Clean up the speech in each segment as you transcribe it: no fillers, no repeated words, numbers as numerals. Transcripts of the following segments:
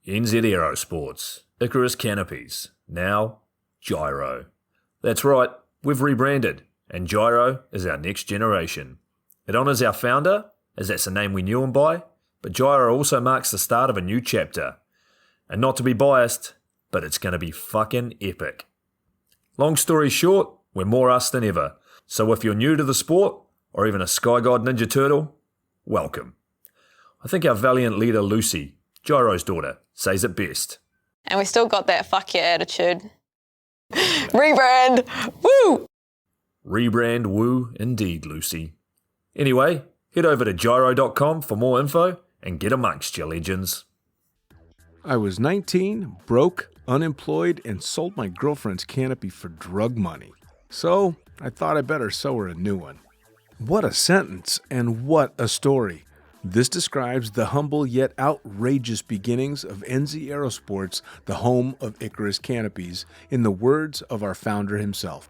NZ Aerosports, Icarus Canopies, now Jyro. That's right, we've rebranded, and Jyro is our next generation. It honours our founder, as that's the name we knew him by, but Jyro also marks the start of a new chapter. And not to be biased, but it's going to be fucking epic. Long story short, we're more us than ever, so if you're new to the sport, or even a Sky God Ninja Turtle, welcome. I think our valiant leader Lucy, Jyro's daughter, says it best. And we still got that fuck yeah attitude. Rebrand! Woo! Rebrand woo indeed, Lucy. Anyway, head over to Jyro.com for more info and get amongst your legends. I was 19, broke, unemployed, and sold my girlfriend's canopy for drug money. So I thought I better sew her a new one. What a sentence, and what a story. This describes the humble yet outrageous beginnings of NZ Aerosports, the home of Icarus Canopies, in the words of our founder himself.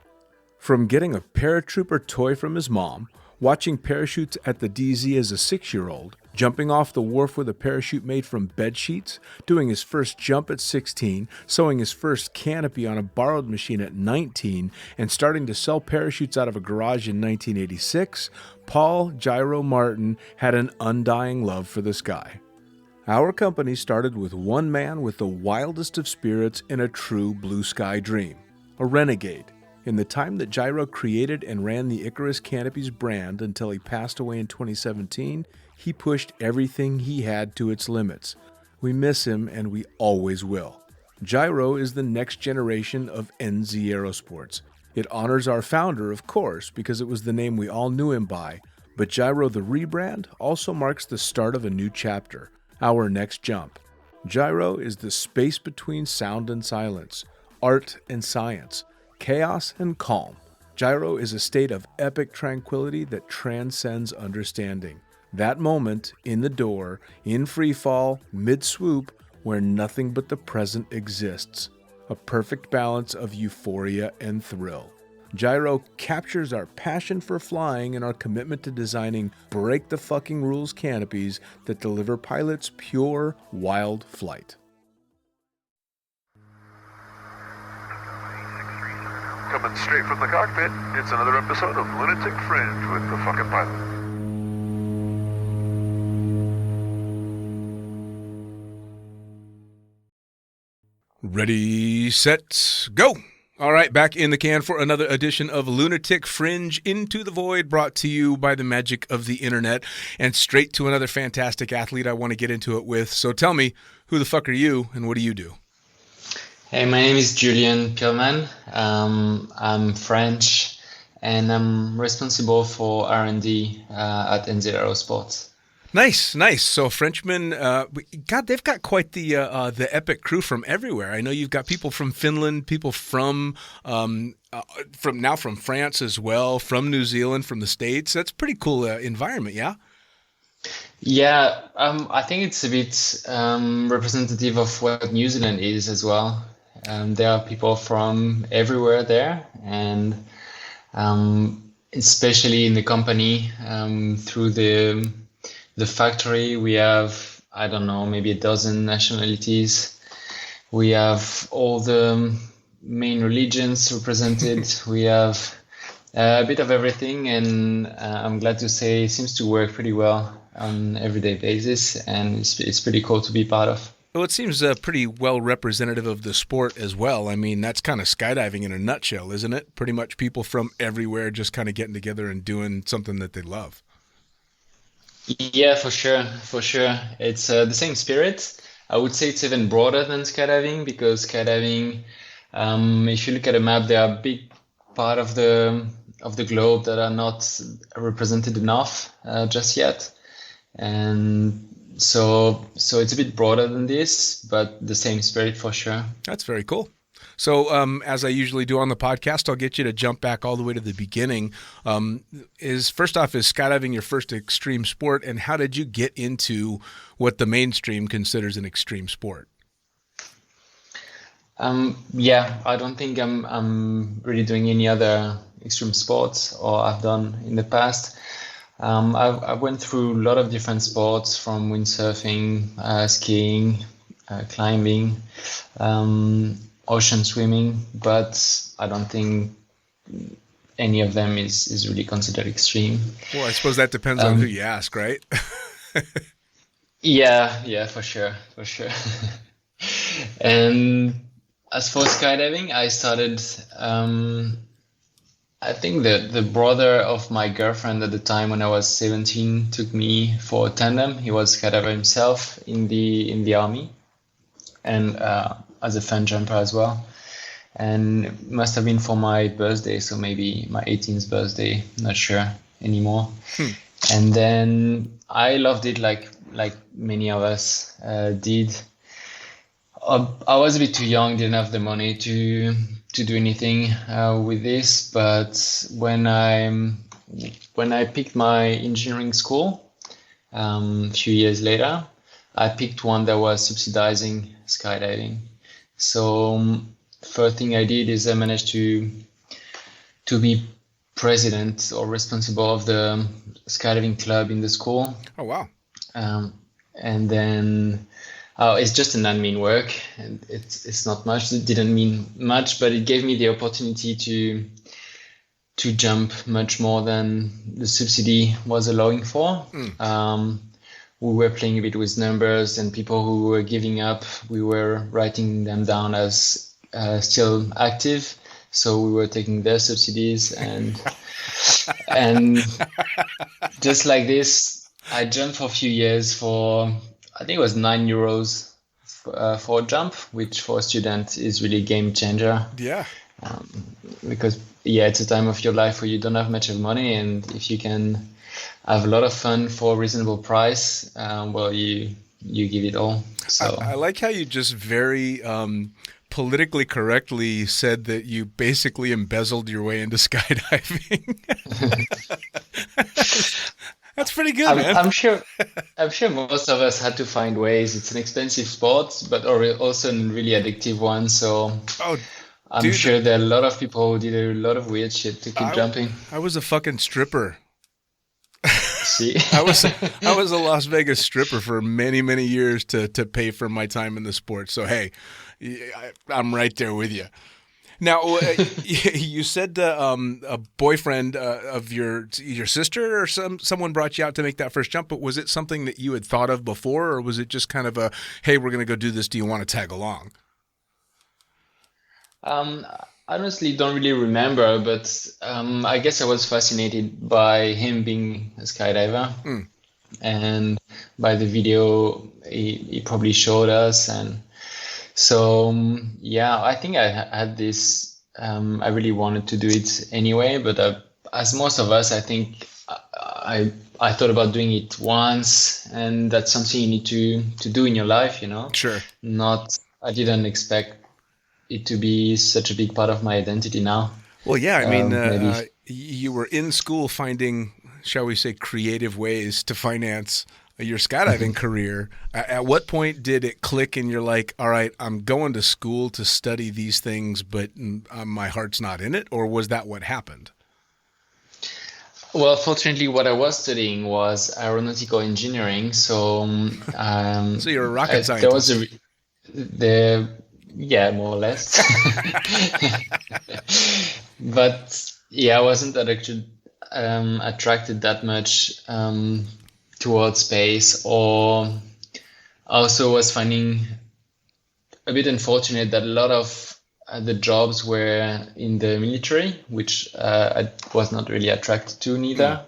From getting a paratrooper toy from his mom, watching parachutes at the DZ as a 6-year-old, jumping off the wharf with a parachute made from bed sheets, doing his first jump at 16, sewing his first canopy on a borrowed machine at 19, and starting to sell parachutes out of a garage in 1986, Paul Jyro Martin had an undying love for the sky. Our company started with one man with the wildest of spirits and a true blue sky dream, a renegade. In the time that Jyro created and ran the Icarus Canopies brand until he passed away in 2017, he pushed everything he had to its limits. We miss him, and we always will. Jyro is the next generation of NZ Aerosports. It honors our founder, of course, because it was the name we all knew him by, but Jyro the rebrand also marks the start of a new chapter, our next jump. Jyro is the space between sound and silence, art and science, chaos and calm. Jyro is a state of epic tranquility that transcends understanding. That moment, in the door, in free fall, mid-swoop, where nothing but the present exists. A perfect balance of euphoria and thrill. Jyro captures our passion for flying and our commitment to designing break-the-fucking-rules canopies that deliver pilots pure, wild flight. Coming straight from the cockpit, it's another episode of Lunatic Fringe with the fucking pilot. Ready, set, go! All right, back in the can for another edition of Lunatic Fringe Into the Void, brought to you by the magic of the internet, and straight to another fantastic athlete I want to get into it with. So tell me, who the fuck are you, and what do you do? Hey, my name is Julien Peelman. I'm French, and I'm responsible for R&D at NZ Aerosports. Nice. So Frenchmen, God, they've got quite the epic crew from everywhere. I know you've got people from Finland, people from France as well, from New Zealand, from the States. That's a pretty cool environment, yeah? Yeah, I think it's a bit representative of what New Zealand is as well. There are people from everywhere there, and especially in the company, through the factory, we have, I don't know, maybe a dozen nationalities. We have all the main religions represented. We have a bit of everything, and I'm glad to say it seems to work pretty well on an everyday basis, and it's pretty cool to be part of. Well, it seems pretty well representative of the sport as well. I mean, that's kind of skydiving in a nutshell, isn't it? Pretty much people from everywhere just kind of getting together and doing something that they love. Yeah, for sure. It's the same spirit. I would say it's even broader than skydiving, because skydiving, if you look at a map, there are a big part of the globe that are not represented enough just yet, and so it's a bit broader than this, but the same spirit for sure. That's very cool. So, as I usually do on the podcast, I'll get you to jump back all the way to the beginning. First off, is skydiving your first extreme sport, and how did you get into what the mainstream considers an extreme sport? Yeah, I don't think I'm really doing any other extreme sports, or I've done in the past. I went through a lot of different sports, from windsurfing, skiing, climbing, ocean swimming, but I don't think any of them is really considered extreme. Well, I suppose that depends on who you ask, right? Yeah, for sure. And as for skydiving, I started, I think the brother of my girlfriend at the time, when I was 17, took me for a tandem. He was skydiver himself in the army, and as a fun jumper as well. And it must have been for my birthday, so maybe my 18th birthday, not sure anymore. And then I loved it like many of us did. I was a bit too young, didn't have the money to do anything with this, but when I picked my engineering school a few years later, I picked one that was subsidizing skydiving. So first thing I did is I managed to be president or responsible of the skydiving club in the school. Oh, wow. And then it's just an admin work, and it's not much. It didn't mean much, but it gave me the opportunity to jump much more than the subsidy was allowing for. We were playing a bit with numbers, and people who were giving up, we were writing them down as still active. So we were taking their subsidies, and just like this, I jumped for a few years for, I think it was €9 for a jump, which for a student is really a game changer. Yeah. Because it's a time of your life where you don't have much of money, and if you can have a lot of fun for a reasonable price, well, you give it all. So I like how you just very politically correctly said that you basically embezzled your way into skydiving. That's pretty good, man. I'm sure most of us had to find ways. It's an expensive sport, but also a really addictive one. So I'm sure there are a lot of people who did a lot of weird shit to keep jumping. I was a fucking stripper. See, I was a Las Vegas stripper for many, many years to pay for my time in the sport. So hey, I'm right there with you. Now, you said a boyfriend of your sister or someone brought you out to make that first jump, but was it something that you had thought of before, or was it just kind of a, hey, we're going to go do this, do you want to tag along? I honestly don't really remember, but I guess I was fascinated by him being a skydiver, and by the video he probably showed us. And so, I think I had this, I really wanted to do it anyway, but as most of us, I think I thought about doing it once, and that's something you need to do in your life, you know? Sure. I didn't expect it to be such a big part of my identity now. Well, yeah, I mean, you were in school finding, shall we say, creative ways to finance your skydiving career. At what point did it click and you're like, all right, I'm going to school to study these things, but my heart's not in it? Or was that what happened? Well, fortunately, what I was studying was aeronautical engineering. So, so you're a rocket scientist. Yeah, more or less. But I wasn't attracted that much towards space, or also was finding a bit unfortunate that a lot of the jobs were in the military, which I was not really attracted to neither.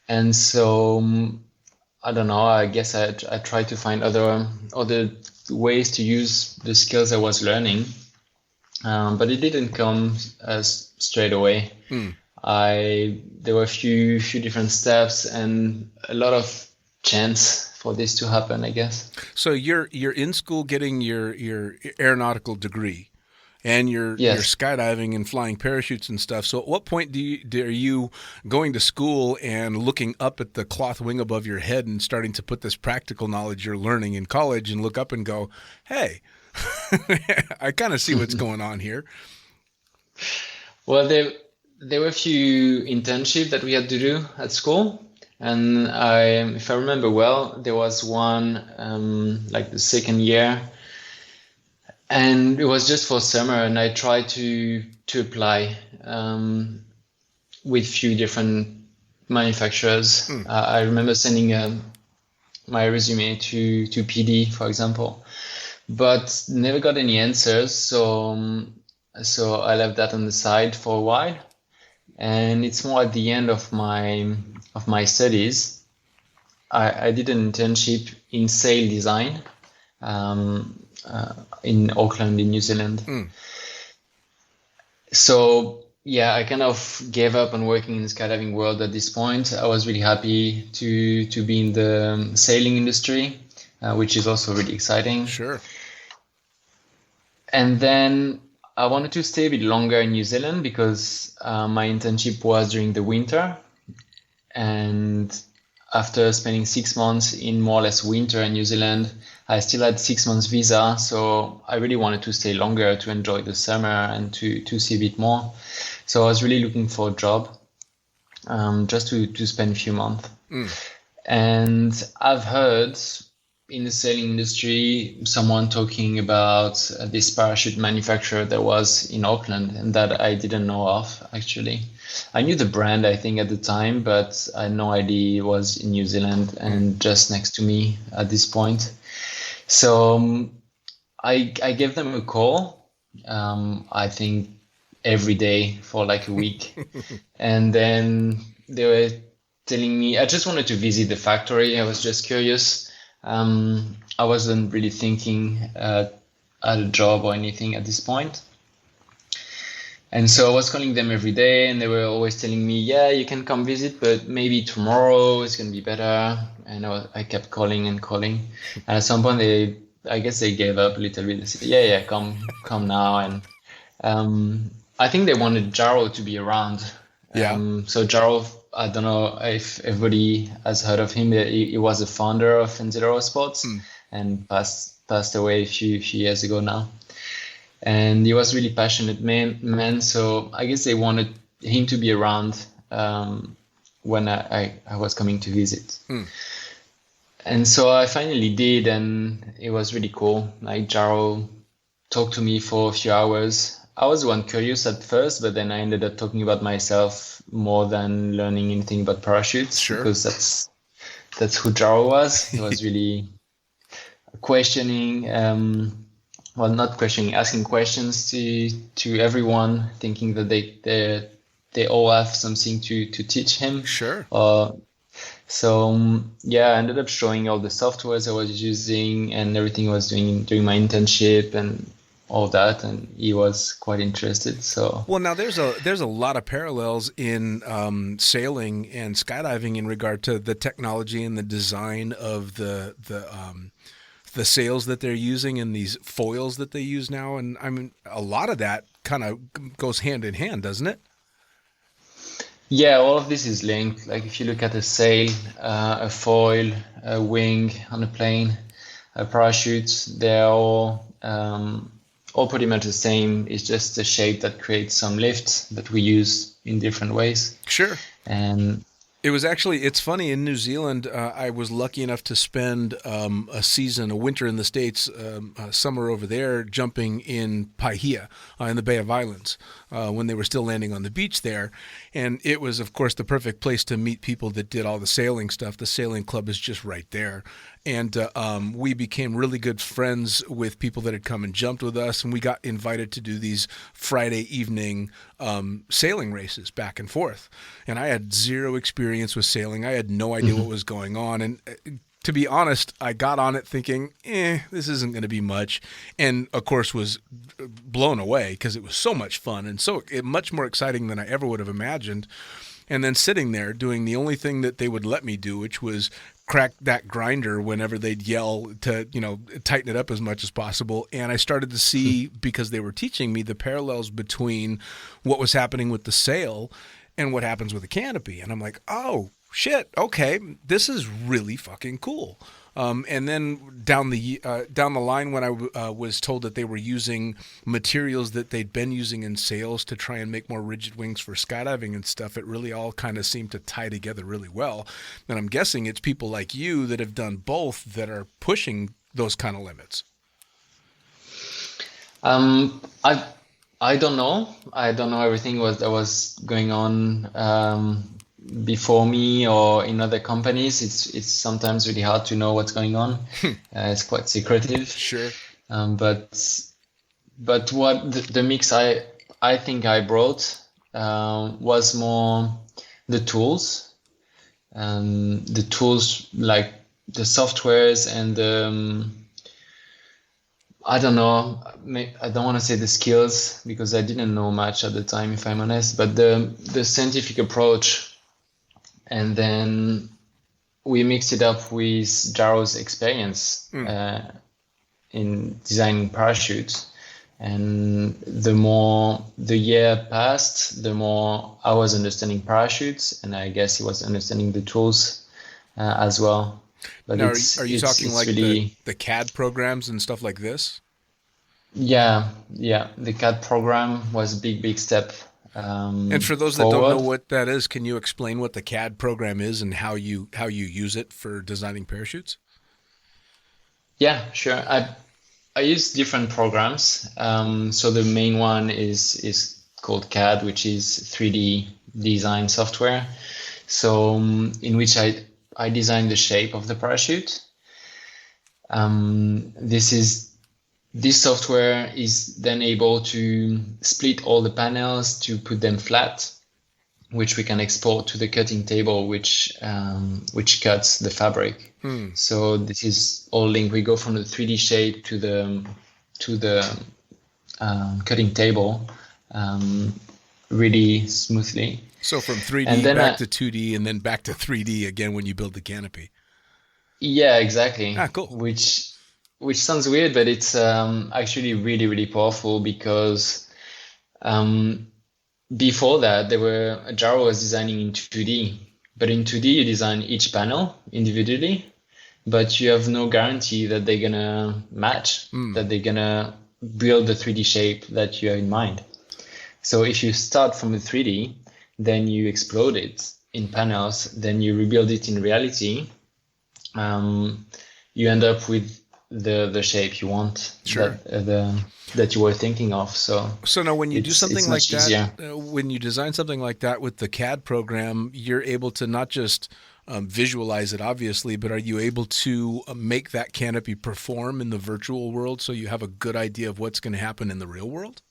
And so I don't know, I guess I tried to find other ways to use the skills I was learning, but it didn't come straight away. There were a few different steps and a lot of chance for this to happen, I guess. So you're in school getting your aeronautical degree, and you're Yes. skydiving and flying parachutes and stuff. So at what point are you going to school and looking up at the cloth wing above your head and starting to put this practical knowledge you're learning in college and look up and go, hey, I kind of see what's going on here? Well, there were a few internships that we had to do at school. And if I remember well, there was one like the second year, and it was just for summer. And I tried to apply with few different manufacturers. I remember sending my resume to PD, for example, but never got any answers. So I left that on the side for a while. And it's more at the end of my studies. I did an internship in sail design in Auckland, in New Zealand. So yeah, I kind of gave up on working in the skydiving world at this point. I was really happy to be in the sailing industry, which is also really exciting. Sure. And then I wanted to stay a bit longer in New Zealand because my internship was during the winter. And after spending 6 months in more or less winter in New Zealand, I still had 6 months visa. So I really wanted to stay longer to enjoy the summer and to see a bit more. So I was really looking for a job just to spend a few months. And I've heard in the sailing industry someone talking about this parachute manufacturer that was in Auckland and that I didn't know of, actually. I knew the brand, I think, at the time, but I had no idea it was in New Zealand and just next to me at this point. So I gave them a call, I think every day for like a week. And then they were telling me, I just wanted to visit the factory. I was just curious. I wasn't really thinking at a job or anything at this point. And so I was calling them every day and they were always telling me, yeah, you can come visit, but maybe tomorrow it's going to be better. And I kept calling and calling. And at some point, I guess they gave up a little bit. They said, yeah, come now. And I think they wanted Jyro to be around. Yeah. So Jyro, I don't know if everybody has heard of him. He was the founder of NZ Aerosports and passed away a few years ago now. And he was really passionate man. So I guess they wanted him to be around when I was coming to visit. And so I finally did, and it was really cool. Like Jyro talked to me for a few hours. I was the one curious at first, but then I ended up talking about myself more than learning anything about parachutes. Sure. Because that's who Jyro was. He was really questioning, not questioning, asking questions to everyone, thinking that they all have something to teach him. Sure. So I ended up showing all the softwares I was using and everything I was doing during my internship and all that, and he was quite interested. So well, now there's a lot of parallels in sailing and skydiving in regard to the technology and the design of the sails that they're using and these foils that they use now, and I mean a lot of that kind of goes hand in hand, doesn't it? Yeah, all of this is linked. Like if you look at a sail, a foil, a wing on a plane, a parachute, they're all pretty much the same. It's just the shape that creates some lift that we use in different ways. Sure. And it's funny, in New Zealand, I was lucky enough to spend a winter in the States, summer over there, jumping in Paihia in the Bay of Islands when they were still landing on the beach there. And it was, of course, the perfect place to meet people that did all the sailing stuff. The sailing club is just right there. And we became really good friends with people that had come and jumped with us, and we got invited to do these Friday evening sailing races back and forth. And I had zero experience with sailing. I had no idea what was going on. And to be honest, I got on it thinking, this isn't going to be much. And, of course, was blown away because it was so much fun and so much more exciting than I ever would have imagined. and then sitting there doing the only thing that they would let me do, which was crack that grinder whenever they'd yell to, tighten it up as much as possible. And I started to see, because they were teaching me, the parallels between what was happening with the sail and what happens with a canopy. And I'm like, oh, shit, okay, this is really fucking cool. And then down the line, when I was told that they were using materials that they'd been using in sails to try and make more rigid wings for skydiving and stuff, it really all kind of seemed to tie together really well. And I'm guessing it's people like you that have done both that are pushing those kind of limits. I don't know. I don't know everything that was going on before me or in other companies. It's sometimes really hard to know what's going on. It's quite secretive. Sure. But what the mix I think I brought was more the tools. The tools like the softwares and I don't know. I don't want to say the skills because I didn't know much at the time, if I'm honest. But the scientific approach. And then we mixed it up with Jyro's experience in designing parachutes. And the more the year passed, the more I was understanding parachutes, and I guess he was understanding the tools as well. But now, are you talking like really, the CAD programs and stuff like this? Yeah. The CAD program was a big step. And for those that don't know what that is, can you explain what the CAD program is and how you use it for designing parachutes? Yeah, sure. I use different programs. So the main one is called CAD, which is 3D design software. So in which I design the shape of the parachute. This software is then able to split all the panels to put them flat, which we can export to the cutting table, which cuts the fabric. So this is all linked. We go from the 3D shape to the cutting table really smoothly. So from 3D back to 2D and then back to 3D again when you build the canopy. Yeah, exactly. Cool. Which sounds weird, but it's actually really, really powerful because before that, Jyro was designing in 2D. But in 2D, you design each panel individually, but you have no guarantee that they're going to match, that they're going to build the 3D shape that you have in mind. So if you start from the 3D, then you explode it in panels, then you rebuild it in reality, you end up with the shape you want, sure, that you were thinking of. So now when you do something like that, easier. When you design something like that with the CAD program, you're able to not just visualize it, obviously, but are you able to make that canopy perform in the virtual world so you have a good idea of what's going to happen in the real world?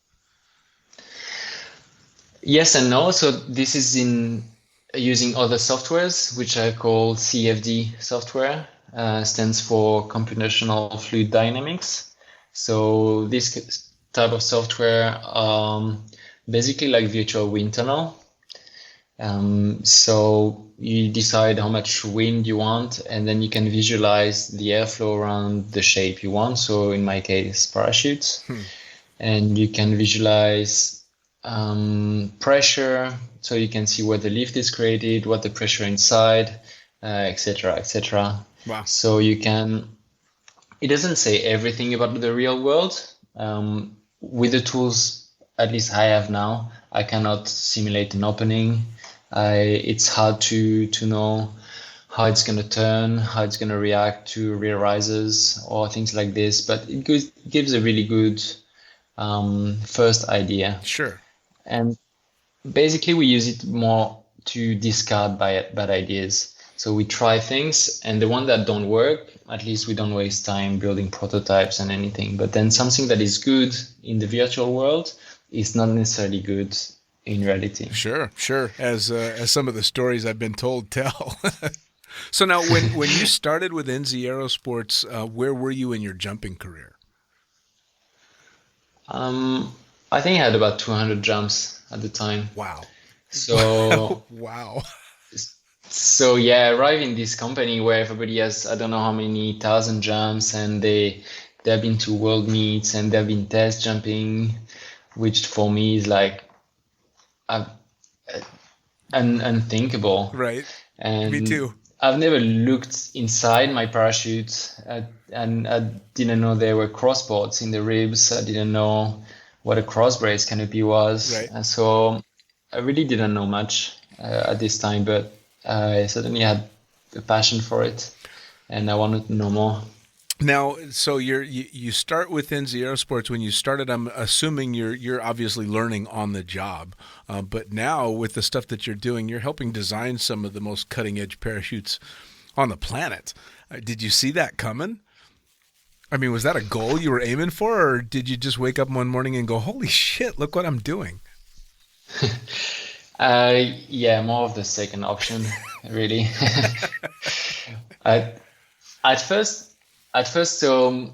Yes and no. So this is in using other softwares, which I call CFD software. Stands for computational fluid dynamics. So this type of software basically like virtual wind tunnel. So you decide how much wind you want, and then you can visualize the airflow around the shape you want. So in my case, parachutes. And you can visualize pressure, so you can see where the lift is created, what the pressure inside, etc., etc. Wow. So you can, it doesn't say everything about the real world. With the tools, at least I have now, I cannot simulate an opening. It's hard to know how it's going to turn, how it's going to react to rear rises or things like this. But it gives a really good first idea. Sure. And basically we use it more to discard bad ideas. So we try things, and the one that don't work, at least we don't waste time building prototypes and anything. But then something that is good in the virtual world is not necessarily good in reality. Sure. As some of the stories I've been told tell. So now, when you started with NZ Aerosports, where were you in your jumping career? I think I had about 200 jumps at the time. Wow. So Wow. so yeah, I arrived in this company where everybody has I don't know how many thousand jumps, and they've been to world meets and they've been test jumping, which for me is like uh, unthinkable. Right. And Me too. I've never looked inside my parachute, and I didn't know there were crossboards in the ribs. I didn't know what a cross brace canopy was. Right. And so I really didn't know much at this time, but I certainly had a passion for it, and I wanted to know more. Now, so you start with NZ Aerosports. When you started, I'm assuming you're obviously learning on the job, but now with the stuff that you're doing, you're helping design some of the most cutting edge parachutes on the planet. Did you see that coming? I mean, was that a goal you were aiming for, or did you just wake up one morning and go, "Holy shit, look what I'm doing"? Yeah, more of the second option, really. I, at first, so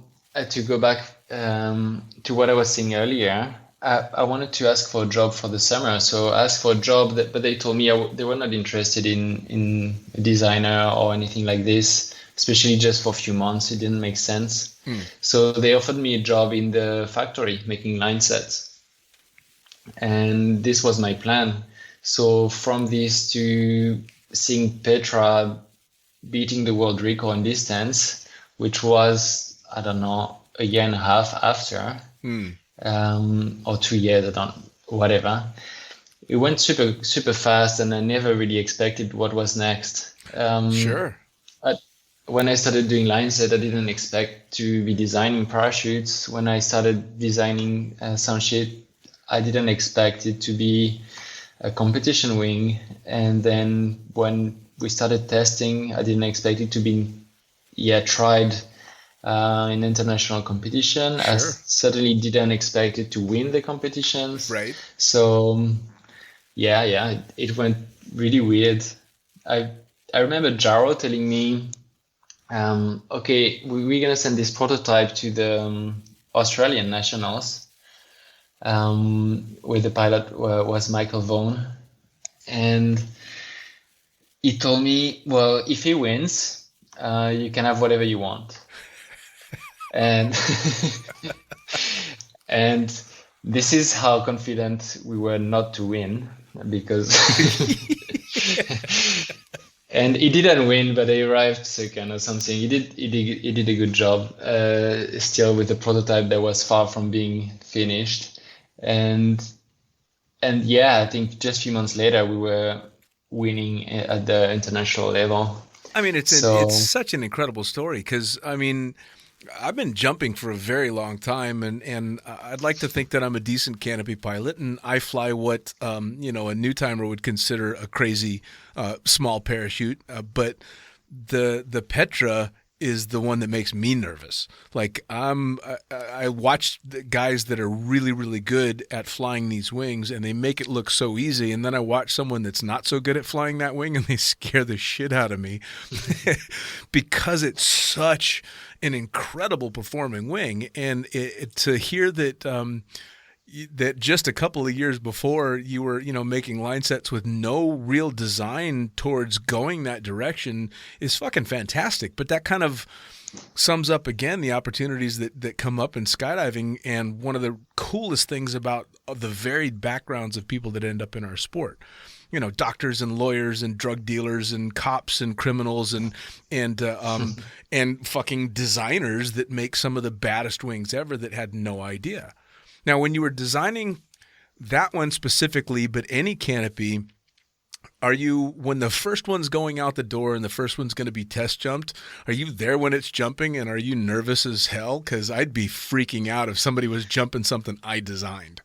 to go back to what I was saying earlier, I wanted to ask for a job for the summer. So I asked for a job, but they told me they were not interested in a designer or anything like this, especially just for a few months. It didn't make sense. So they offered me a job in the factory making line sets. And this was my plan. So from this to seeing Petra beating the world record in distance, which was, I don't know, a year and a half after, or 2 years, whatever. It went super, super fast, and I never really expected what was next. Sure. When I started doing line set, I didn't expect to be designing parachutes. When I started designing some shit, I didn't expect it to be a competition wing. And then when we started testing, I didn't expect it to be tried in international competition. Sure. I certainly didn't expect it to win the competitions. Right. So yeah, it went really weird. I remember Jyro telling me, okay, we're gonna send this prototype to the Australian nationals, where the pilot was Michael Vaughan, and he told me, well, if he wins, you can have whatever you want. And and this is how confident we were not to win, because and he didn't win, but he arrived second or something. He did a good job, still with the prototype that was far from being finished. And yeah, I think just a few months later we were winning at the international level. I mean, it's such an incredible story, because, I mean, I've been jumping for a very long time, and I'd like to think that I'm a decent canopy pilot, and I fly what a new timer would consider a crazy small parachute. But the Petra is the one that makes me nervous. Like, I watch the guys that are really, really good at flying these wings, and they make it look so easy. And then I watch someone that's not so good at flying that wing, and they scare the shit out of me because it's such an incredible performing wing. And to hear that that just a couple of years before you were, making line sets with no real design towards going that direction is fucking fantastic. But that kind of sums up again the opportunities that come up in skydiving, and one of the coolest things about the varied backgrounds of people that end up in our sport. Doctors and lawyers and drug dealers and cops and criminals and fucking designers that make some of the baddest wings ever that had no idea. Now, when you were designing that one specifically, but any canopy, when the first one's going out the door and the first one's going to be test jumped, are you there when it's jumping, and are you nervous as hell? Because I'd be freaking out if somebody was jumping something I designed.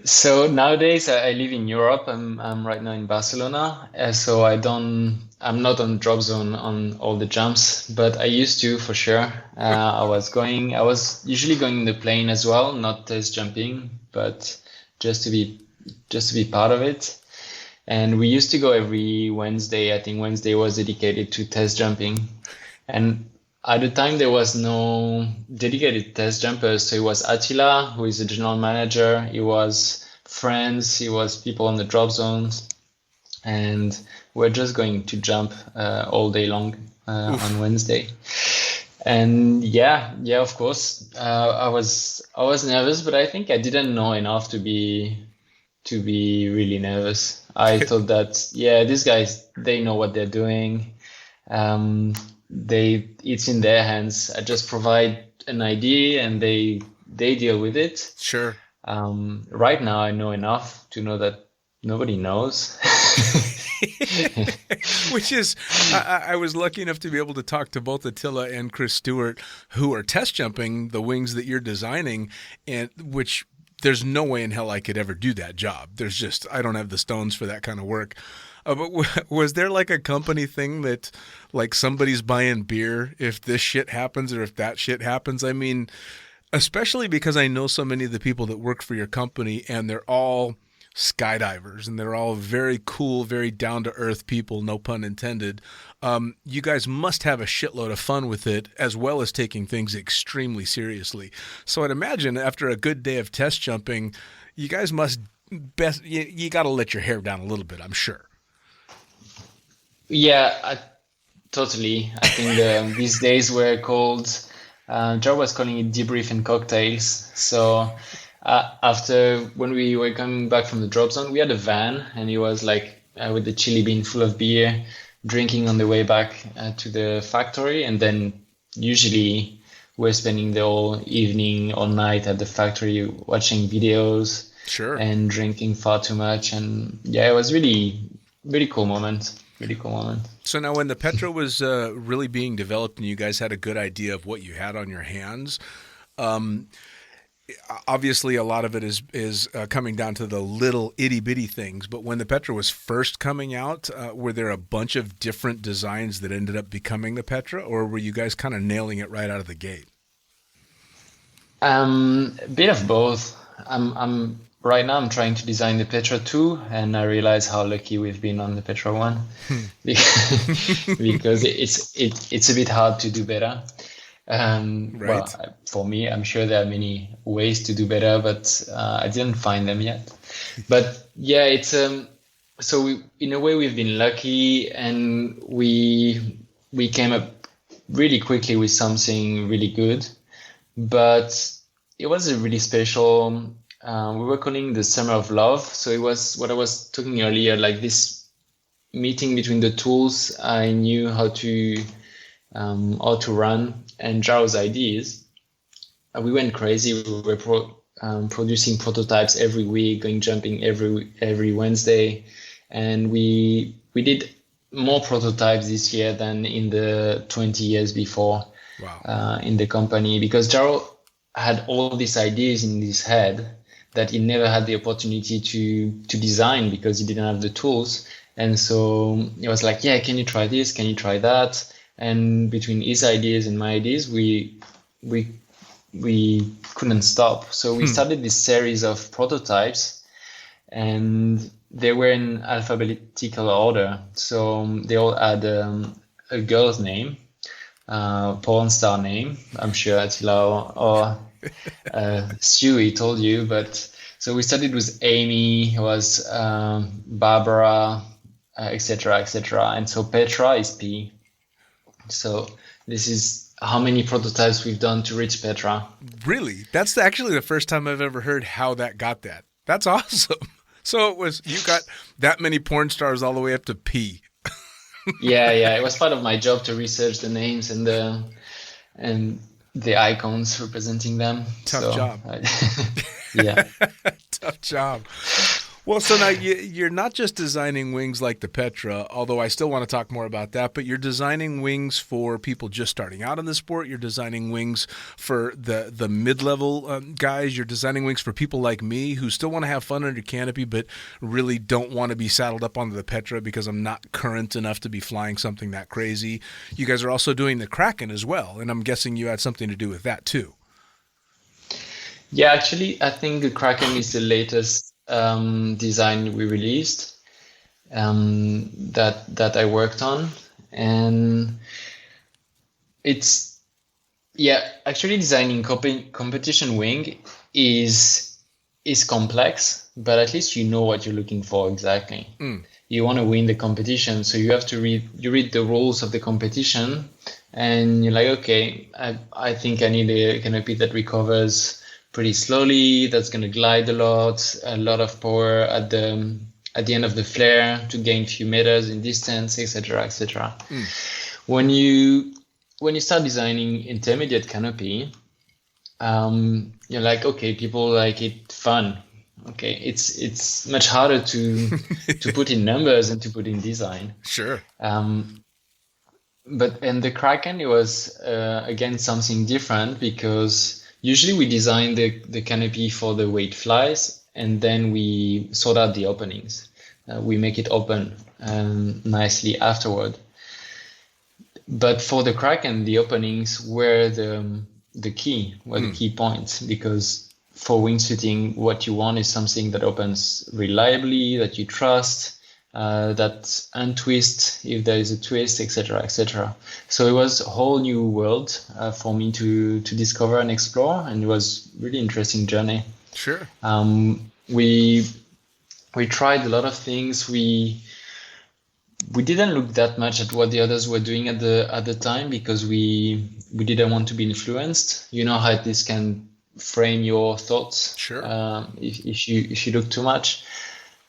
So nowadays I live in Europe. I'm right now in Barcelona, so I'm not on drop zone on all the jumps, but I used to, for sure. I was usually going in the plane as well, not test jumping, but just to be part of it. And we used to go every Wednesday. I think Wednesday was dedicated to test jumping, and at the time there was no dedicated test jumpers. So it was Attila, who is the general manager. It was friends, it was people on the drop zones, and we're just going to jump all day long on Wednesday. And yeah, of course, I was nervous, but I think I didn't know enough to be really nervous. I thought that these guys, they know what they're doing. It's in their hands. I just provide an idea and they deal with it. Sure. Right now I know enough to know that nobody knows. Which is, I was lucky enough to be able to talk to both Attila and Chris Stewart, who are test jumping the wings that you're designing, and which there's no way in hell I could ever do that job. There's just, I don't have the stones for that kind of work. But was there like a company thing that like somebody's buying beer if this shit happens or if that shit happens? I mean, especially because I know so many of the people that work for your company and they're all skydivers and they're all very cool, very down-to-earth people, no pun intended. You guys must have a shitload of fun with it as well as taking things extremely seriously. So I'd imagine after a good day of test jumping, you guys must you got to let your hair down a little bit, I'm sure. Yeah, totally. I think these days were called, Jyro was calling it debrief and cocktails. So after, when we were coming back from the drop zone, we had a van and it was like with the chili bean full of beer, drinking on the way back to the factory. And then usually we're spending the whole evening or night at the factory watching videos. Sure. And drinking far too much. And yeah, it was really cool moment. Really cool moment. So now when the Petra was really being developed and you guys had a good idea of what you had on your hands, obviously a lot of it is coming down to the little itty bitty things. But when the Petra was first coming out, were there a bunch of different designs that ended up becoming the Petra, or were you guys kind of nailing it right out of the gate? A bit of both. Right now I'm trying to design the Petra 2, and I realize how lucky we've been on the Petra 1 because it's a bit hard to do better. Right. Well, for me, I'm sure there are many ways to do better, but I didn't find them yet. But yeah, it's in a way we've been lucky, and we came up really quickly with something really good. But it was a really special. We were calling the Summer of Love. So it was what I was talking earlier, like this meeting between the tools I knew how to run and Jyro's ideas. We went crazy. We were producing prototypes every week, going jumping every Wednesday, and we did more prototypes this year than in the 20 years before. Wow. In the company, because Jyro had all these ideas in his head that he never had the opportunity to design because he didn't have the tools. And so it was like, yeah, can you try this? Can you try that? And between his ideas and my ideas, we couldn't stop. So we started this series of prototypes, and they were in alphabetical order. So they all had a girl's name, porn star name. I'm sure Attila or Stewie told you, but so we started with Amy, was Barbara, etc., and so Petra is P. So this is how many prototypes we've done to reach Petra. Really? That's actually the first time I've ever heard how that got that. That's awesome. So you got that many porn stars all the way up to P. Yeah. It was part of my job to research the names and the icons representing them. Tough job. Yeah. Tough job. Well, so now you're not just designing wings like the Petra, although I still want to talk more about that, but you're designing wings for people just starting out in the sport. You're designing wings for the mid-level guys. You're designing wings for people like me who still want to have fun under canopy, but really don't want to be saddled up onto the Petra because I'm not current enough to be flying something that crazy. You guys are also doing the Kraken as well, and I'm guessing you had something to do with that too. Yeah, actually, I think the Kraken is the latest design we released that I worked on, and it's actually designing competition wing is complex, but at least you know what you're looking for exactly. You want to win the competition, so you have to read the rules of the competition, and you're like, okay, I think I need a canopy that recovers pretty slowly, that's going to glide a lot of power at the end of the flare to gain few meters in distance, etc., etc. When you start designing intermediate canopy, you're like, okay, people like it fun. Okay, it's much harder to put in numbers and to put in design. Sure. But in the Kraken, it was again something different, because usually we design the canopy for the way it flies, and then we sort out the openings. We make it open nicely afterward. But for the Kraken, the openings were the key points, because for wingsuiting, what you want is something that opens reliably, that you trust, that untwist if there is a twist, etc., etc. So it was a whole new world for me to discover and explore, and it was really interesting journey. Sure. We tried a lot of things. We didn't look that much at what the others were doing at the time, because we didn't want to be influenced. You know how this can frame your thoughts. Sure. If you look too much.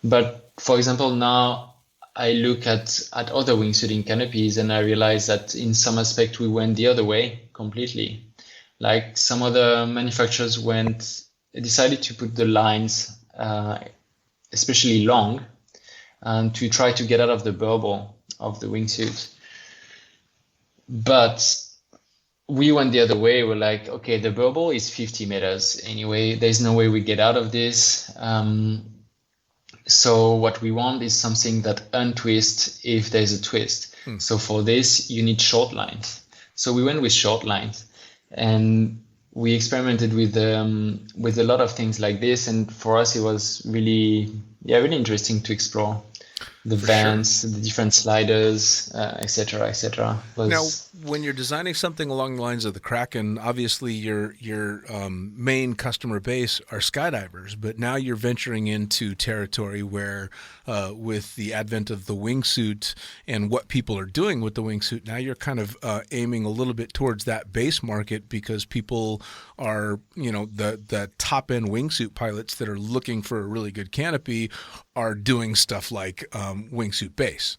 But for example, now I look at other wingsuiting canopies, and I realize that in some aspect we went the other way completely. Like some other manufacturers decided to put the lines, especially long, and to try to get out of the bubble of the wingsuit. But we went the other way. We're like, okay, the bubble is 50 meters anyway. There's no way we get out of this. So what we want is something that untwists if there's a twist. So for this, you need short lines. So we went with short lines, and we experimented with a lot of things like this. And for us, it was really interesting to explore the bands, the different sliders, etc., etc. Now, when you're designing something along the lines of the Kraken, obviously your main customer base are skydivers, but now you're venturing into territory where, with the advent of the wingsuit and what people are doing with the wingsuit, now you're kind of aiming a little bit towards that base market, because people are, the top end wingsuit pilots that are looking for a really good canopy are doing stuff like wingsuit base.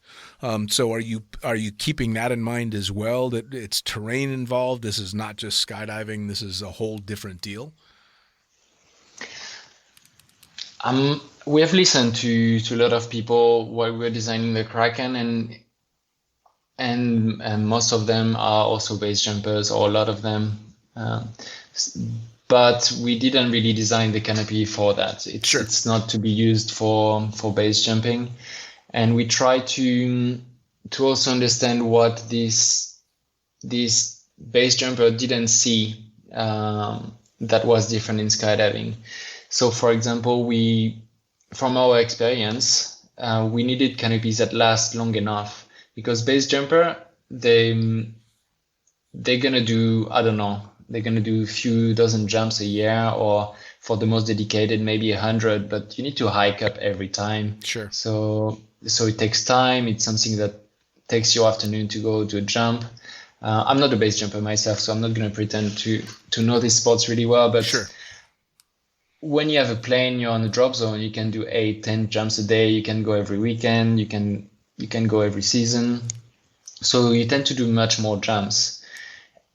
So are you keeping that in mind as well, that it's terrain involved? This is not just skydiving. This is a whole different deal. We have listened to a lot of people while we're designing the Kraken, and most of them are also base jumpers, or a lot of them. But we didn't really design the canopy for that. It's not to be used for base jumping, and we try to also understand what this base jumper didn't see that was different in skydiving. So, for example, from our experience, we needed canopies that last long enough, because base jumper, they're gonna do, I don't know, they're going to do a few dozen jumps a year, or for the most dedicated, maybe 100, but you need to hike up every time. Sure. So it takes time. It's something that takes your afternoon to go to a jump. I'm not a base jumper myself, so I'm not going to pretend to know these spots really well, but sure. When you have a plane, you're on a drop zone, you can do 8-10 jumps a day. You can go every weekend. You can go every season. So you tend to do much more jumps.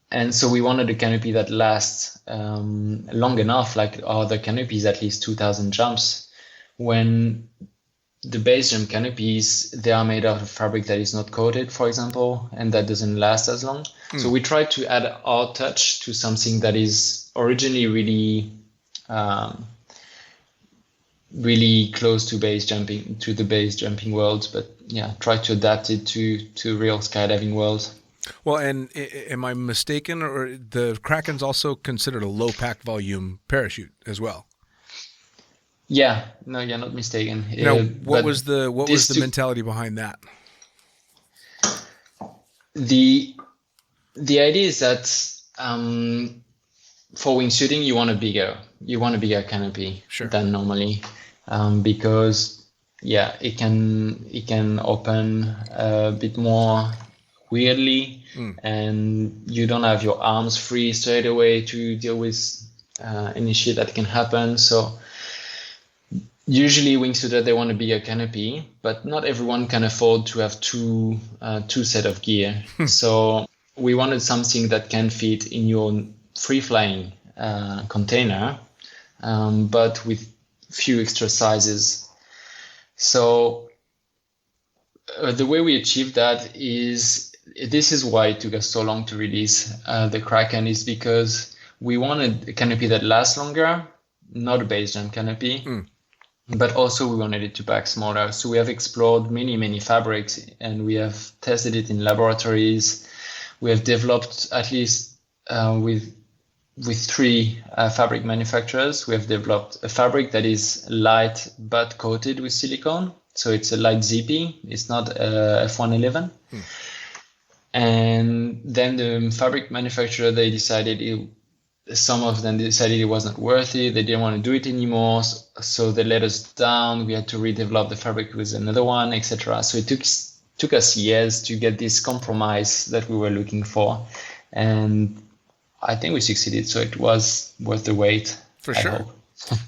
And so we wanted a canopy that lasts long enough, like other canopies, at least 2,000 jumps. When the base jump canopies, they are made out of fabric that is not coated, for example, and that doesn't last as long. So we tried to add our touch to something that is originally really close to the base jumping world, but try to adapt it to real skydiving world. Well, and am I mistaken, or the Kraken's also considered a low pack volume parachute as well? Yeah, no, you're not mistaken. Now, what was the mentality behind that? The idea is that for wingsuiting, you want a bigger canopy than normally. because it can open a bit more weirdly, and you don't have your arms free straight away to deal with any shit that can happen. So usually wingsuiter, they want a bigger canopy, but not everyone can afford to have two set of gear. So we wanted something that can fit in your free flying container, but with few extra sizes. So the way we achieved that is, this is why it took us so long to release the Kraken, is because we wanted a canopy that lasts longer, not a base jump canopy, but also we wanted it to pack smaller. So we have explored many fabrics, and we have tested it in laboratories. We have developed, at least with 3 fabric manufacturers, we have developed a fabric that is light but coated with silicone. So it's a light zippy. It's not a F111. And then the fabric manufacturer, some of them decided it wasn't worth it. They didn't want to do it anymore. So they let us down. We had to redevelop the fabric with another one, etc. So it took us years to get this compromise that we were looking for. And I think we succeeded. So it was worth the wait. For sure.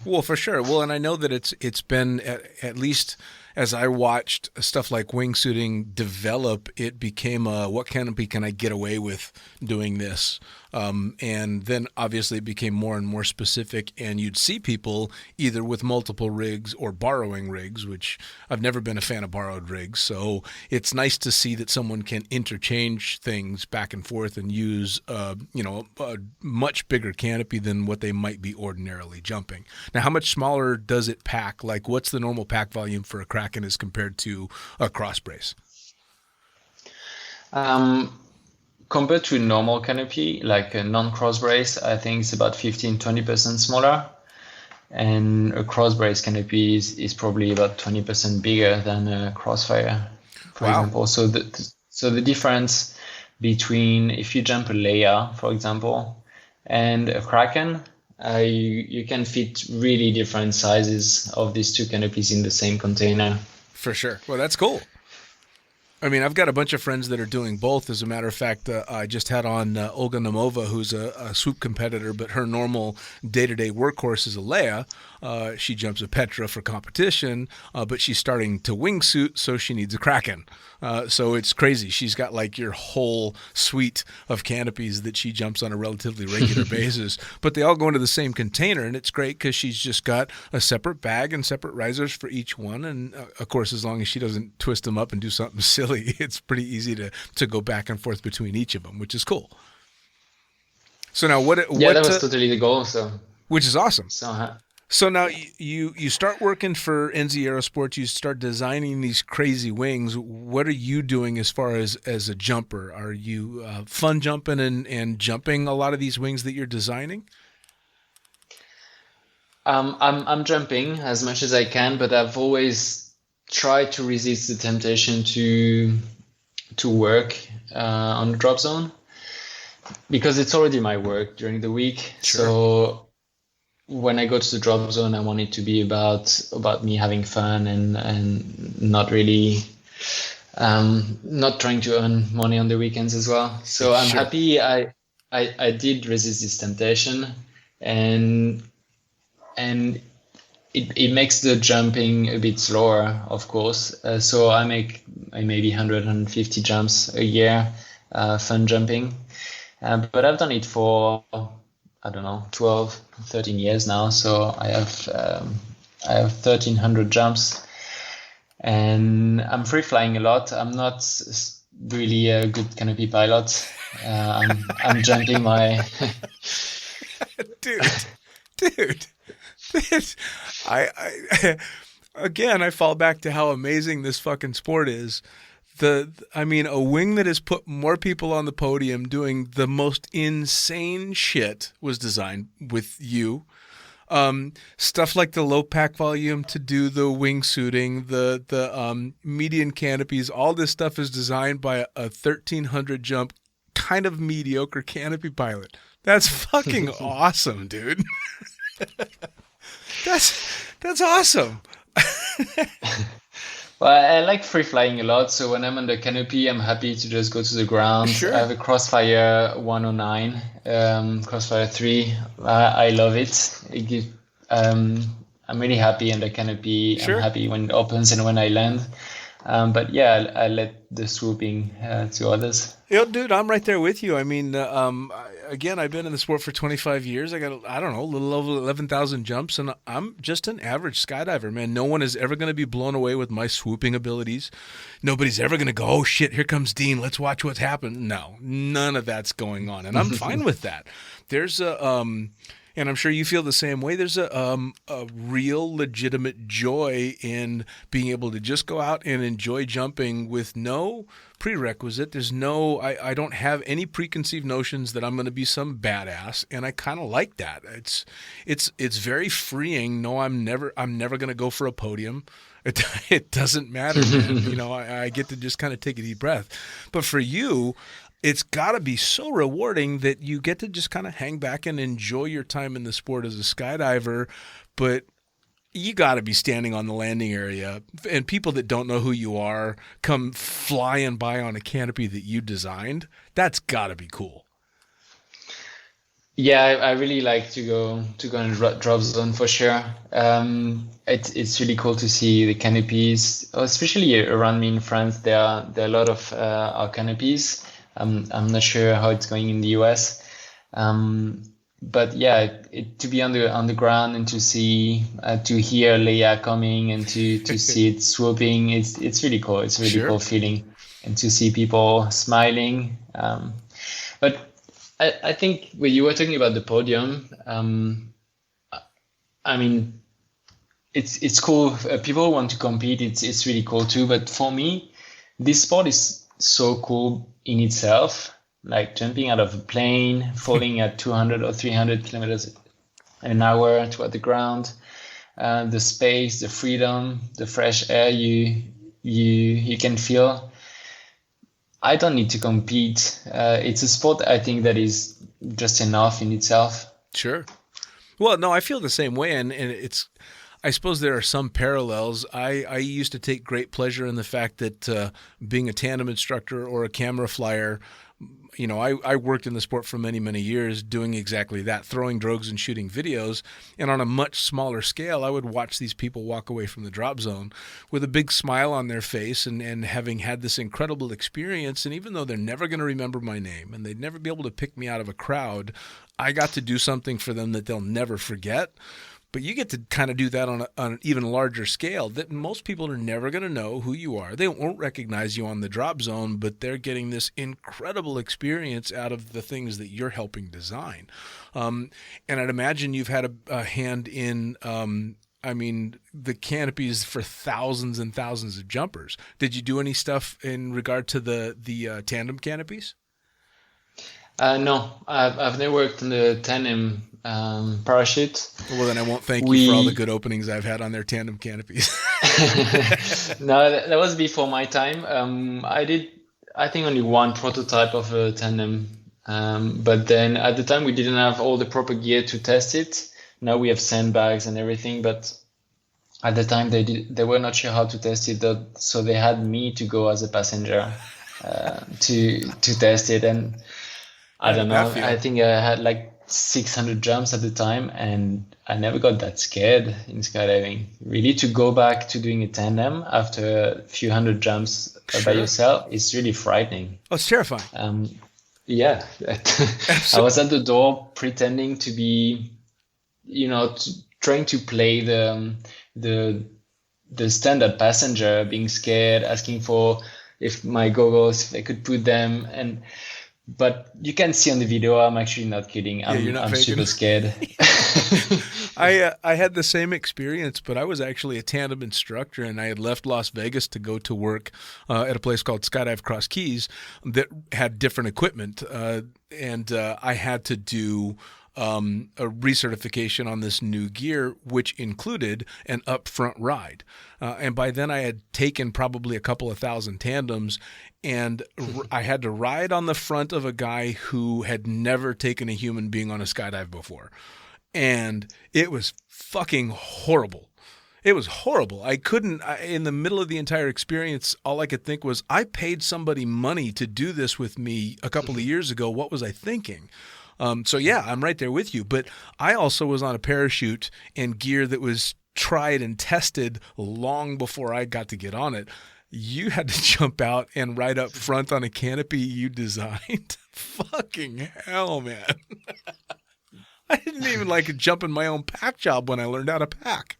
Well, for sure. Well, and I know that it's been, at least as I watched stuff like wingsuiting develop, it became what canopy can I get away with doing this? And then obviously it became more and more specific, and you'd see people either with multiple rigs or borrowing rigs, which I've never been a fan of borrowed rigs. So it's nice to see that someone can interchange things back and forth and use, a much bigger canopy than what they might be ordinarily jumping. Now, how much smaller does it pack? Like, what's the normal pack volume for a Kraken as compared to a cross brace? Compared to a normal canopy, like a non-cross brace, I think it's about 15-20% smaller. And a cross brace canopy is probably about 20% bigger than a Crossfire, for example. So the difference between, if you jump a Leia, for example, and a Kraken, you can fit really different sizes of these two canopies in the same container. For sure. Well, that's cool. I mean, I've got a bunch of friends that are doing both. As a matter of fact, I just had on Olga Namova, who's a swoop competitor, but her normal day-to-day workhorse is a Leia. She jumps a Petra for competition, but she's starting to wingsuit, so she needs a Kraken. So it's crazy. She's got like your whole suite of canopies that she jumps on a relatively regular basis, but they all go into the same container, and it's great because she's just got a separate bag and separate risers for each one. And of course, as long as she doesn't twist them up and do something silly, it's pretty easy to go back and forth between each of them, which is cool. So now that was totally the goal. So, which is awesome. So now you start working for NZ Aerosports. You start designing these crazy wings. What are you doing as far as a jumper? Are you fun jumping and jumping a lot of these wings that you're designing? I'm jumping as much as I can, but I've always tried to resist the temptation to work on the drop zone, because it's already my work during the week. Sure. So when I go to the drop zone, I want it to be about me having fun and not really not trying to earn money on the weekends as well. So I'm happy I did resist this temptation, and it makes the jumping a bit slower, of course. So I make maybe 100, 150 jumps a year, fun jumping. But I've done it for, 12, 13 years now. So I have 1,300 jumps, and I'm free flying a lot. I'm not really a good canopy pilot. I'm jumping my... Dude. I fall back to how amazing this fucking sport is. A wing that has put more people on the podium doing the most insane shit was designed with you. Stuff like the low pack volume to do the wingsuiting, the median canopies, all this stuff is designed by a 1,300 jump kind of mediocre canopy pilot. That's fucking awesome, dude. That's awesome. Well, I like free flying a lot. So when I'm on the canopy, I'm happy to just go to the ground. Sure. I have a Crossfire 109, Crossfire 3. I love it. I'm really happy on the canopy. Sure. I'm happy when it opens and when I land. But yeah, I let the swooping to others. Dude, I'm right there with you. I mean, again, I've been in the sport for 25 years. I got, I don't know, a little over 11,000 jumps, and I'm just an average skydiver, man. No one is ever going to be blown away with my swooping abilities. Nobody's ever going to go, oh, shit, here comes Dean. Let's watch what's happened. No, none of that's going on, and I'm fine with that. There's and I'm sure you feel the same way. There's a real legitimate joy in being able to just go out and enjoy jumping with no prerequisite. There's no, I don't have any preconceived notions that I'm going to be some badass, and I kind of like that. It's very freeing. No, I'm never going to go for a podium. It doesn't matter, man. You know, I get to just kind of take a deep breath. But for you, it's got to be so rewarding that you get to just kind of hang back and enjoy your time in the sport as a skydiver, but you got to be standing on the landing area, and people that don't know who you are come flying by on a canopy that you designed. That's got to be cool. Yeah, I really like to go in the drop zone for sure. It's really cool to see the canopies, especially around me in France. There are a lot of our canopies. I'm not sure how it's going in the US, but yeah, to be on the ground and to see to hear Leia coming and to see it swooping, it's really cool. It's a really cool feeling, and to see people smiling. But I think when you were talking about the podium, I mean, it's cool. People want to compete. It's really cool too. But for me, this sport is so cool in itself, like jumping out of a plane, falling at 200 or 300 kilometers an hour toward the ground, the space, the freedom, the fresh air you can feel. I don't need to compete. It's a sport, I think, that is just enough in itself. Sure. Well, no, I feel the same way, and it's, I suppose there are some parallels. I used to take great pleasure in the fact that being a tandem instructor or a camera flyer, you know, I worked in the sport for many, many years doing exactly that, throwing drogues and shooting videos. And on a much smaller scale, I would watch these people walk away from the drop zone with a big smile on their face and having had this incredible experience. And even though they're never going to remember my name and they'd never be able to pick me out of a crowd, I got to do something for them that they'll never forget. But you get to kind of do that on an even larger scale that most people are never going to know who you are. They won't recognize you on the drop zone, but they're getting this incredible experience out of the things that you're helping design. And I'd imagine you've had a hand in, the canopies for thousands and thousands of jumpers. Did you do any stuff in regard to the tandem canopies? No, I've never worked on the tandem parachute. Well, then I won't thank you for all the good openings I've had on their tandem canopies. No, that was before my time. I did, I think, only one prototype of a tandem. But then at the time we didn't have all the proper gear to test it. Now we have sandbags and everything, but at the time they were not sure how to test it, so they had me to go as a passenger to test it. And I don't know, I think I had like 600 jumps at the time, and I never got that scared in skydiving. Really, to go back to doing a tandem after a few hundred jumps by yourself is really frightening. Oh, it's terrifying. Yeah. I was at the door pretending to be, trying to play the standard passenger, being scared, asking for if my goggles, if I could put them, but you can see on the video, I'm actually not kidding. I'm super scared. I had the same experience, but I was actually a tandem instructor, and I had left Las Vegas to go to work at a place called Skydive Cross Keys that had different equipment, and I had to do a recertification on this new gear, which included an upfront ride. And by then I had taken probably a couple of thousand tandems, and I had to ride on the front of a guy who had never taken a human being on a skydive before. And it was fucking horrible. It was horrible. In the middle of the entire experience, all I could think was, I paid somebody money to do this with me a couple of years ago. What was I thinking? So yeah, I'm right there with you. But I also was on a parachute in gear that was tried and tested long before I got to get on it. You had to jump out and ride up front on a canopy you designed. Fucking hell, man. I didn't even like to jump in my own pack job when I learned how to pack.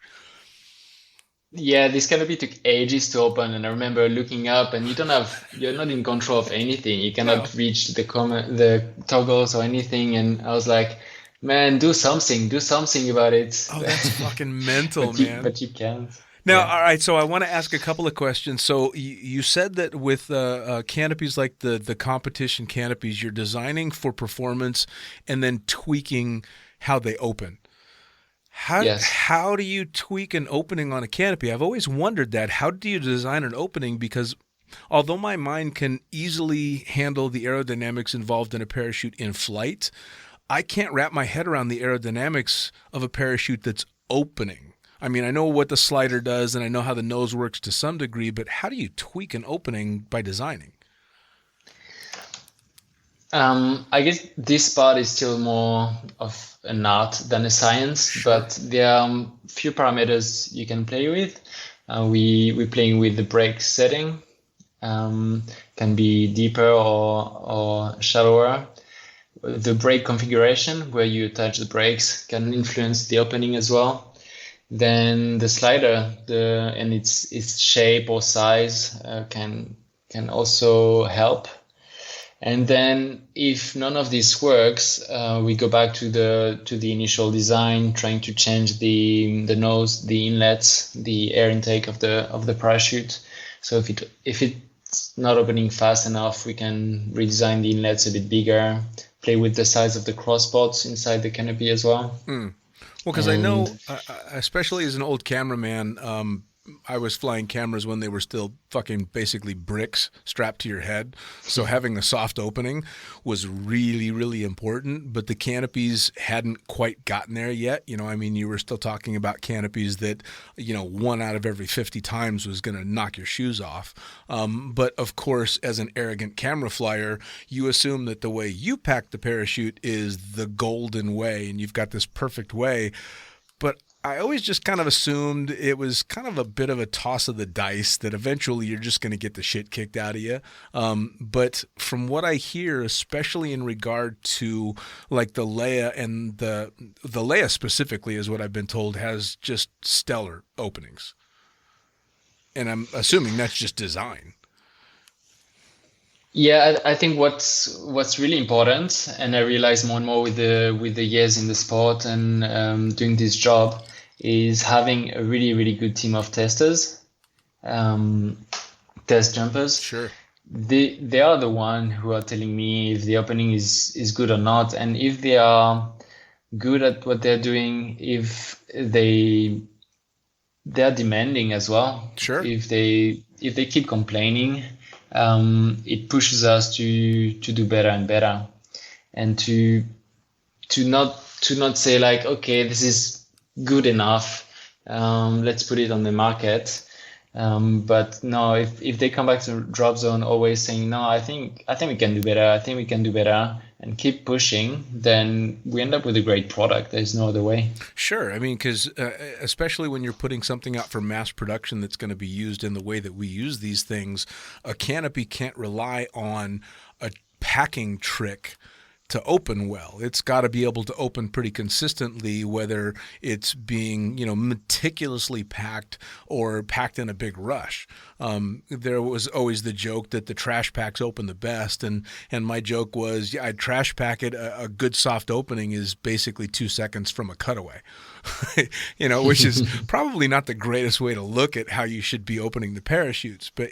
Yeah, this canopy took ages to open, and I remember looking up, and you're not in control of anything. You cannot reach the toggles or anything, and I was like, man, do something about it. Oh, that's fucking mental, man. But you can't. Now, all right, so I want to ask a couple of questions. So you said that with canopies like the competition canopies, you're designing for performance and then tweaking how they open. How do you tweak an opening on a canopy? I've always wondered that. How do you design an opening? Because although my mind can easily handle the aerodynamics involved in a parachute in flight, I can't wrap my head around the aerodynamics of a parachute that's opening. I mean, I know what the slider does and I know how the nose works to some degree, but how do you tweak an opening by designing? I guess this part is still more of an art than a science, but there are few parameters you can play with. We're playing with the brake setting, can be deeper or shallower. The brake configuration, where you attach the brakes, can influence the opening as well. Then the slider, and its shape or size can also help. And then if none of this works, we go back to the initial design, trying to change the nose, the inlets, the air intake of the parachute. So if it's not opening fast enough, we can redesign the inlets a bit bigger, play with the size of the crosspots inside the canopy as well. Well, because I know, especially as an old cameraman, I was flying cameras when they were still fucking basically bricks strapped to your head. So having a soft opening was really, really important. But the canopies hadn't quite gotten there yet. You know, I mean, you were still talking about canopies that, 1 out of every 50 times was going to knock your shoes off. But of course, as an arrogant camera flyer, you assume that the way you pack the parachute is the golden way and you've got this perfect way. But I always just kind of assumed it was kind of a bit of a toss of the dice that eventually you're just going to get the shit kicked out of you. But from what I hear, especially in regard to like the Leia and the Leia specifically is what I've been told has just stellar openings. And I'm assuming that's just design. Yeah, I think what's really important, and I realize more and more with the years in the sport and doing this job, is having a really, really good team of testers, test jumpers. Sure. They are the one who are telling me if the opening is good or not, and if they are good at what they're doing, if they're demanding as well. Sure. If they keep complaining, it pushes us to do better and better, and to not say like, okay, this is good enough, let's put it on the market. But no, if they come back to drop zone always saying, no, I think we can do better, and keep pushing, then we end up with a great product. There's no other way. Sure. I mean, because especially when you're putting something out for mass production that's going to be used in the way that we use these things, a canopy can't rely on a packing trick to open well. It's got to be able to open pretty consistently, whether it's being, meticulously packed or packed in a big rush. There was always the joke that the trash packs open the best, and my joke was, I'd trash pack it. A good soft opening is basically 2 seconds from a cutaway, which is probably not the greatest way to look at how you should be opening the parachutes. But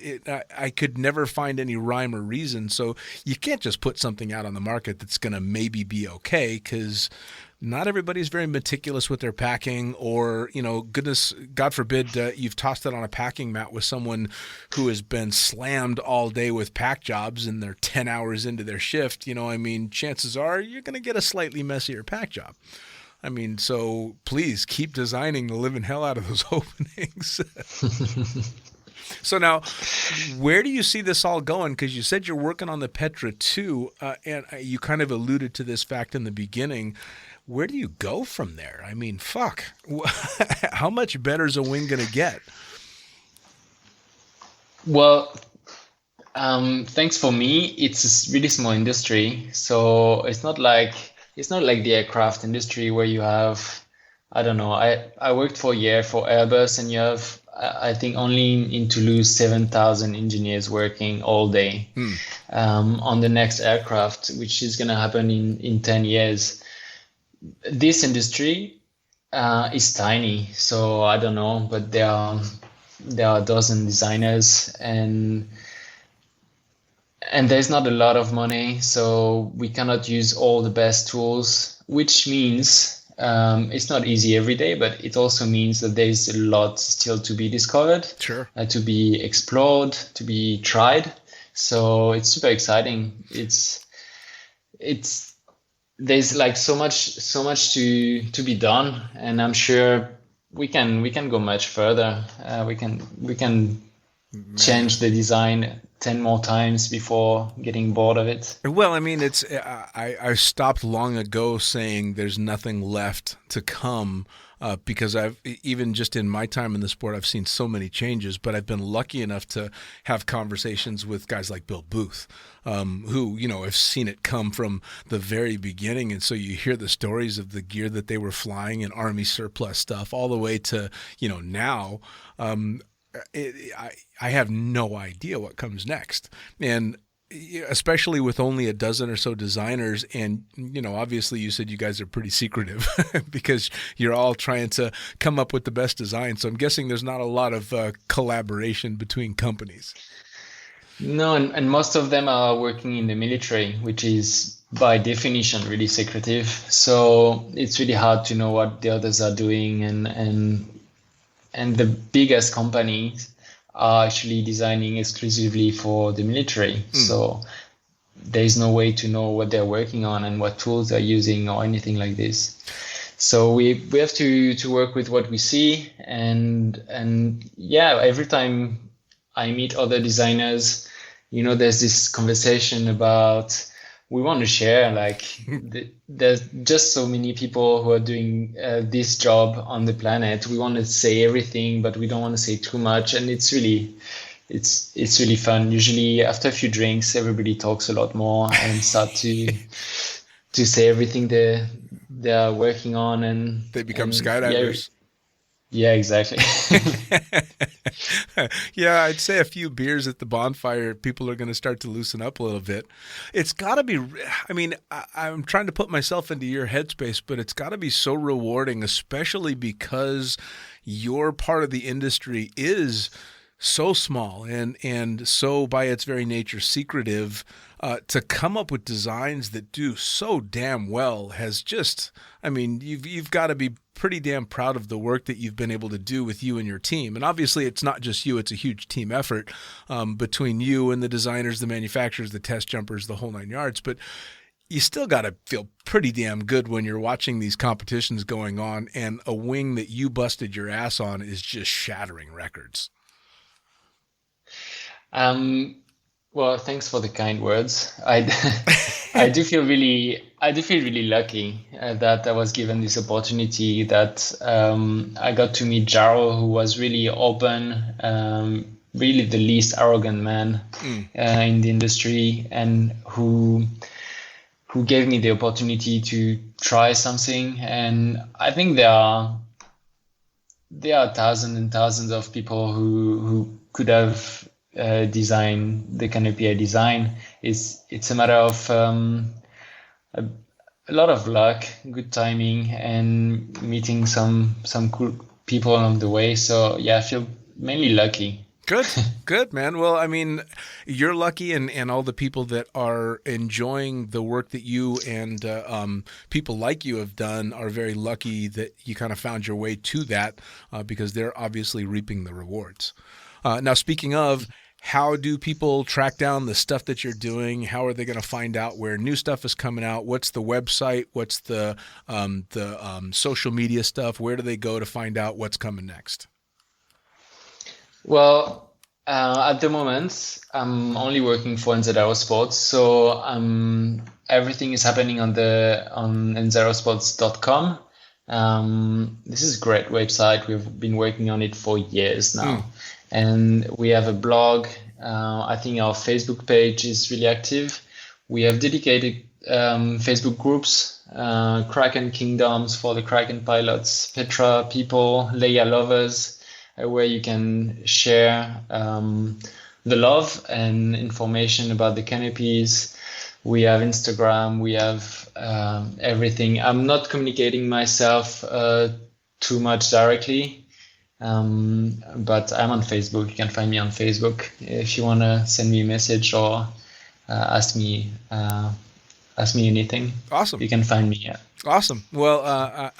I could never find any rhyme or reason, so you can't just put something out on the market that's going to maybe be okay, because not everybody's very meticulous with their packing, or, God forbid, you've tossed it on a packing mat with someone who has been slammed all day with pack jobs and they're 10 hours into their shift. Chances are you're going to get a slightly messier pack job. I mean, so please keep designing the living hell out of those openings. So now, where do you see this all going? Because you said you're working on the Petra 2, and you kind of alluded to this fact in the beginning. Where do you go from there? I mean, fuck. How much better is a wing going to get? Well, thanks for me. It's a really small industry, so it's not like the aircraft industry where you have, I don't know. I worked for a year for Airbus, and you have, I think, only in Toulouse 7,000 engineers working all day on the next aircraft, which is going to happen in 10 years. This industry is tiny, so I don't know, but there are a dozen designers, and there's not a lot of money, so we cannot use all the best tools, which means it's not easy every day, but it also means that there's a lot still to be discovered, Sure. To be explored, to be tried. So it's super exciting. There's like so much to be done, and I'm sure we can go much further. We can change the design 10 more times before getting bored of it. Well, I mean, it's I stopped long ago saying there's nothing left to come because I've, even just in my time in the sport, I've seen so many changes, but I've been lucky enough to have conversations with guys like Bill Booth, who, you know, have seen it come from the very beginning. And so you hear the stories of the gear that they were flying and Army surplus stuff all the way to, you know, now. I have no idea what comes next. And especially with only a dozen or so designers. And, you know, obviously you said you guys are pretty secretive because you're all trying to come up with the best design. So I'm guessing there's not a lot of collaboration between companies. No, and most of them are working in the military, which is by definition really secretive. So it's really hard to know what the others are doing, and the biggest companies are actually designing exclusively for the military. So there's no way to know what they're working on and what tools they're using or anything like this. So we have to work with what we see, and yeah, every time I meet other designers, you know, there's this conversation about, we want to share, like there's just so many people who are doing this job on the planet. We want to say everything, but we don't want to say too much. And it's really fun. Usually after a few drinks, everybody talks a lot more and start to say everything they're working on, and they become skydivers. Yeah, exactly. Yeah, I'd say a few beers at the bonfire, people are going to start to loosen up a little bit. It's got to be, I mean, I'm trying to put myself into your headspace, but it's got to be so rewarding, especially because your part of the industry is so small and so by its very nature secretive. To come up with designs that do so damn well has just, I mean, you've got to be pretty damn proud of the work that you've been able to do with you and your team. And obviously it's not just you, it's a huge team effort between you and the designers, the manufacturers, the test jumpers, the whole nine yards. But you still got to feel pretty damn good when you're watching these competitions going on and a wing that you busted your ass on is just shattering records. Well, thanks for the kind words. I do feel really lucky that I was given this opportunity, that I got to meet Jyro, who was really open, really the least arrogant man in the industry, and who gave me the opportunity to try something. And I think there are thousands and thousands of people who could have design the canopy I design. It's a matter of a lot of luck, good timing, and meeting some cool people along the way. So yeah, I feel mainly lucky. Good, man. Well, I mean, you're lucky, and all the people that are enjoying the work that you and people like you have done are very lucky that you kind of found your way to that because they're obviously reaping the rewards. Now, speaking of, how do people track down the stuff that you're doing? How are they going to find out where new stuff is coming out? What's the website? What's the social media stuff? Where do they go to find out what's coming next? Well, at the moment, I'm only working for NZ Aerosports, so everything is happening on nzaerosports.com. This is a great website. We've been working on it for years now. And we have a blog. I think our Facebook page is really active. We have dedicated Facebook groups, Kraken Kingdoms for the Kraken pilots, Petra people, Leia lovers, where you can share the love and information about the canopies. We have Instagram, we have everything. I'm not communicating myself too much directly, but I'm on Facebook. You can find me on Facebook if you want to send me a message or ask me anything. Awesome. You can find me. Yeah. Awesome. Well,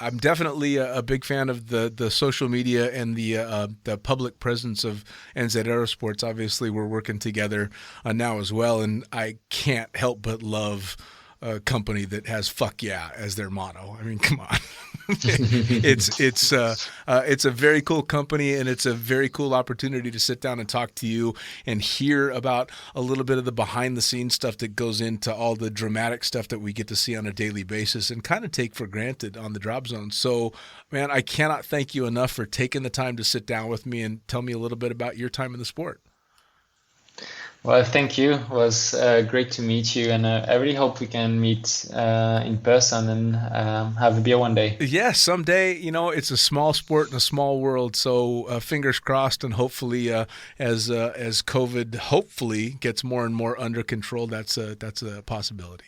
I'm definitely a big fan of the social media and the public presence of NZ Aerosports. Obviously, we're working together now as well, and I can't help but love a company that has "fuck yeah" as their motto. I mean, come on. It's a very cool company, and it's a very cool opportunity to sit down and talk to you and hear about a little bit of the behind the scenes stuff that goes into all the dramatic stuff that we get to see on a daily basis and kind of take for granted on the drop zone. So, man, I cannot thank you enough for taking the time to sit down with me and tell me a little bit about your time in the sport. Well, thank you. It was great to meet you, and I really hope we can meet in person and have a beer one day. Yeah, someday. You know, it's a small sport in a small world, so fingers crossed, and hopefully, as COVID hopefully gets more and more under control, that's a possibility.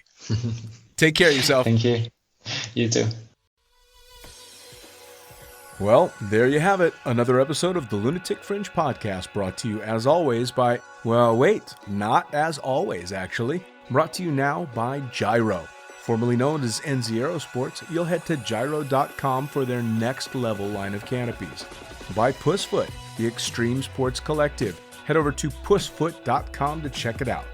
Take care of yourself. Thank you. You too. Well, there you have it. Another episode of the Lunatic Fringe podcast, brought to you as always by, well, wait, not as always, actually. Brought to you now by Jyro. Formerly known as NZ Aerosports, you'll head to Jyro.com for their next level line of canopies. By Pussfoot, the Extreme Sports Collective. Head over to pussfoot.com to check it out.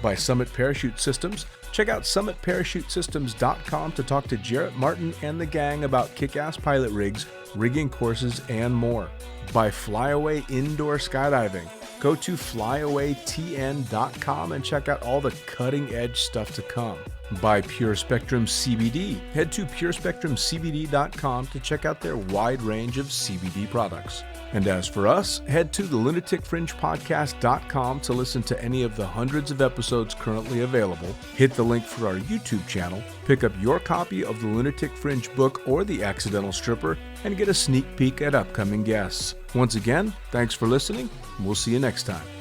By Summit Parachute Systems, check out summitparachutesystems.com to talk to Jarrett Martin and the gang about kick-ass pilot rigs, rigging courses, and more. By Flyaway Indoor Skydiving, go to flyawaytn.com and check out all the cutting-edge stuff to come. By Pure Spectrum CBD, head to purespectrumcbd.com to check out their wide range of CBD products. And as for us, head to the lunaticfringepodcast.com to listen to any of the hundreds of episodes currently available, hit the link for our YouTube channel, pick up your copy of the Lunatic Fringe book or The Accidental Stripper, and get a sneak peek at upcoming guests. Once again, thanks for listening. We'll see you next time.